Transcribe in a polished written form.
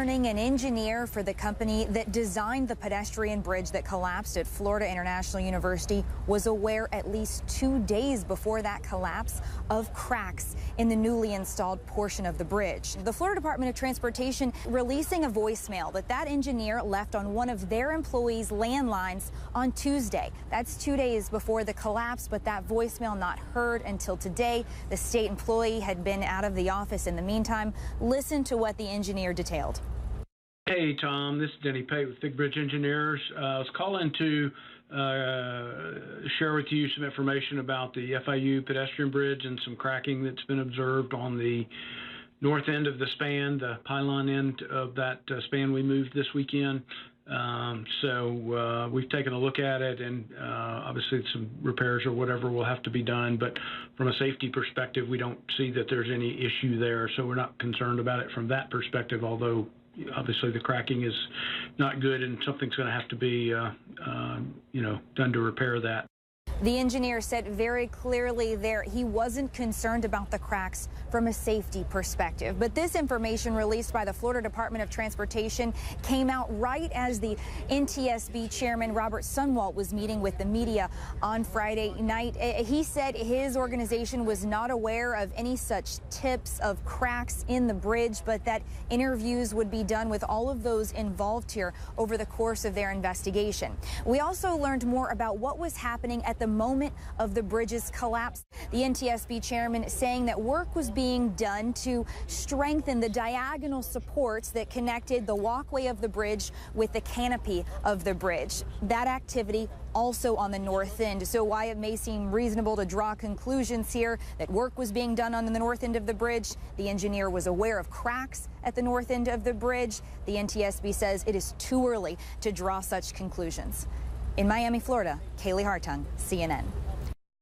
morning, an engineer for the company that designed the pedestrian bridge that collapsed at Florida International University was aware at least 2 days before that collapse of cracks in the newly installed portion of the bridge. The Florida Department of Transportation releasing a voicemail that engineer left on one of their employees' landlines on Tuesday. That's 2 days before the collapse, but that voicemail not heard until today. The state employee had been out of the office in the meantime. Listen to what the engineer detailed. Hey, Tom, this is Denny Pate with Big Bridge Engineers. I was calling to share with you some information about the FIU pedestrian bridge and some cracking that's been observed on the north end of the span, the pylon end of that span we moved this weekend. So we've taken a look at it, and obviously some repairs or whatever will have to be done. But from a safety perspective, we don't see that there's any issue there. So we're not concerned about it from that perspective, although obviously the cracking is not good and something's going to have to be, done to repair that. The engineer said very clearly there he wasn't concerned about the cracks from a safety perspective. But this information released by the Florida Department of Transportation came out right as the NTSB chairman Robert Sunwalt was meeting with the media on Friday night. He said his organization was not aware of any such tips of cracks in the bridge, but that interviews would be done with all of those involved here over the course of their investigation. We also learned more about what was happening at the moment of the bridge's collapse. The NTSB chairman saying that work was being done to strengthen the diagonal supports that connected the walkway of the bridge with the canopy of the bridge. That activity also on the north end. So why it may seem reasonable to draw conclusions here that work was being done on the north end of the bridge, the engineer was aware of cracks at the north end of the bridge. The NTSB says it is too early to draw such conclusions. In Miami, Florida, Kaylee Hartung, CNN.